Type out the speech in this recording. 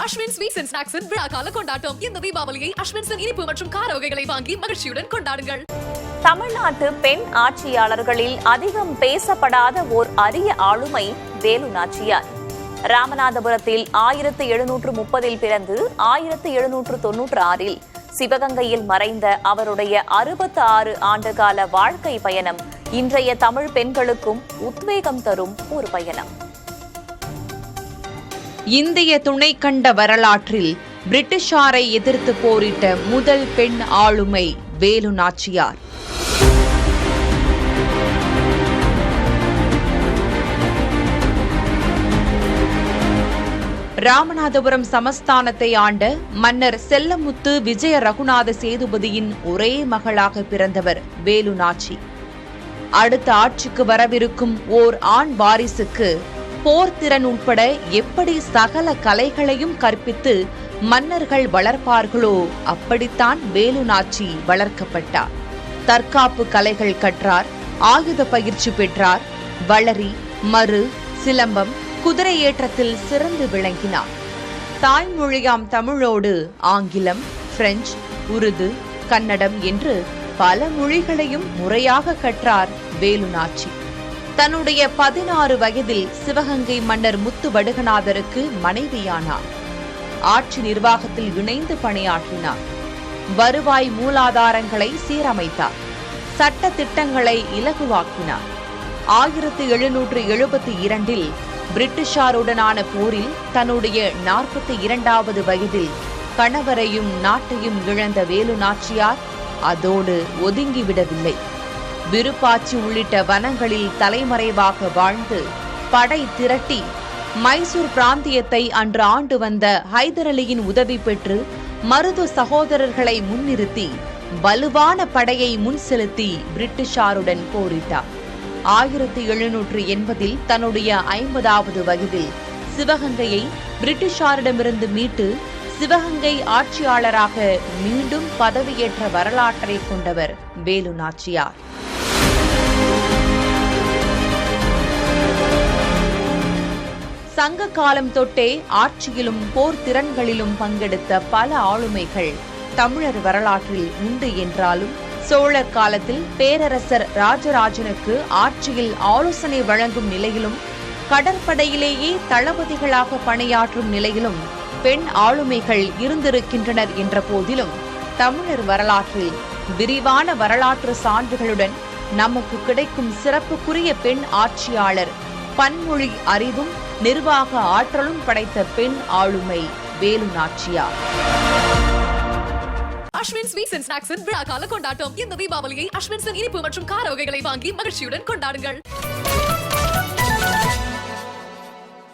Ashwin sweets and ஸ்நாக்ஸின் விழாக்கால கொண்டாட்டம். இந்த தீபாவளியை அஸ்வின்ஸின் இனிப்பு மற்றும் கார வகைகளை வாங்கி மகிழ்ச்சியுடன் கொண்டாடுங்கள். தமிழ்நாட்டு பெண் ஆட்சியாளர்களில் அதிகம் பேசப்படாத ஓர் அரிய ஆளுமை வேலு நாச்சியார். ராமநாதபுரத்தில் 1730 பிறந்து 1796 சிவகங்கையில் மறைந்த அவருடைய 66 ஆண்டுகால வாழ்க்கை பயணம் இன்றைய தமிழ் பெண்களுக்கும் உத்வேகம் தரும் ஒரு பயணம். இந்திய துணைக்கண்ட வரலாற்றில் பிரிட்டிஷாரை எதிர்த்து போரிட்ட முதல் பெண் ஆளுமை வேலு நாச்சியார். ராமநாதபுரம் சமஸ்தானத்தை ஆண்ட மன்னர் செல்லமுத்து விஜய ரகுநாத சேதுபதியின் ஒரே மகளாக பிறந்தவர் வேலு நாச்சி. அடுத்த ஆட்சிக்கு வரவிருக்கும் ஓர் ஆண் வாரிசுக்கு போர்த்திறன் உட்பட எப்படி சகல கலைகளையும் கற்பித்து மன்னர்கள் வளர்ப்பார்களோ அப்படித்தான் வேலு நாச்சி வளர்க்கப்பட்டார். தற்காப்பு கலைகள் கற்றார், ஆயுத பயிற்சி பெற்றார், வளரி, மரு, சிலம்பம், குதிரை ஏற்றத்தில் சிறந்து விளங்கினார். தாய்மொழியாம் தமிழோடு ஆங்கிலம், பிரெஞ்சு, உருது, கன்னடம் என்று பல மொழிகளையும் முறையாக கற்றார் வேலு நாச்சி. தன்னுடைய 16 வயதில் சிவகங்கை மன்னர் முத்து வடுகநாதருக்கு மனைவியானார். ஆட்சி நிர்வாகத்தில் இணைந்து பணியாற்றினார். வருவாய் மூலாதாரங்களை சீரமைத்தார். சட்ட திட்டங்களை இலகுவாக்கினார். 1772 பிரிட்டிஷாருடனான போரில் தன்னுடைய 42வது வயதில் கணவரையும் நாட்டையும் இழந்த வேலு நாச்சியார் அதோடு ஒதுங்கிவிடவில்லை. விருப்பாச்சி உள்ளிட்ட வனங்களில் தலைமறைவாக வாழ்ந்து படை திரட்டி மைசூர் பிராந்தியத்தை அன்று ஆண்டு வந்த ஹைதர் அலியின் உதவி பெற்று மருது சகோதரர்களை முன்னிறுத்தி வலுவான படையை முன் செலுத்தி பிரிட்டிஷாருடன் போரிட்டார். 1780 தன்னுடைய 50வது வயதில் சிவகங்கையை பிரிட்டிஷாரிடமிருந்து மீட்டு சிவகங்கை ஆட்சியாளராக மீண்டும் பதவியேற்ற வரலாற்றை கொண்டவர் வேலு நாச்சியார். சங்க காலம் தொட்டே ஆட்சியிலும் போர் திறன்களிலும் பங்கெடுத்த பல ஆளுமைகள் தமிழர் வரலாற்றில் உண்டு என்றாலும் சோழர் காலத்தில் பேரரசர் ராஜராஜனுக்கு ஆட்சியில் ஆலோசனை வழங்கும் நிலையிலும் கடற்படையிலேயே தளபதிகளாக பணியாற்றும் நிலையிலும் பெண் ஆளுமைகள் இருந்திருக்கின்றனர் என்ற போதிலும் தமிழர் வரலாற்றில் விரிவான வரலாற்று சான்றுகளுடன் நமக்கு கிடைக்கும் சிறப்புக்குரிய பெண் ஆட்சியாளர் பன்மொழி அறிவும் நிர்வாக ஆற்றலும் படைத்த பெண் ஆளுமை வேலு நாச்சியார். அஸ்வின் ஸ்வீட்ஸ் அண்ட் ஸ்நாக்ஸின் விழாக்கால கொண்டாட்டம். இந்த தீபாவளியை அஸ்வின்ஸின் இனிப்பு மற்றும் கார வகைகளை வாங்கி மகிழ்ச்சியுடன் கொண்டாடுங்கள்.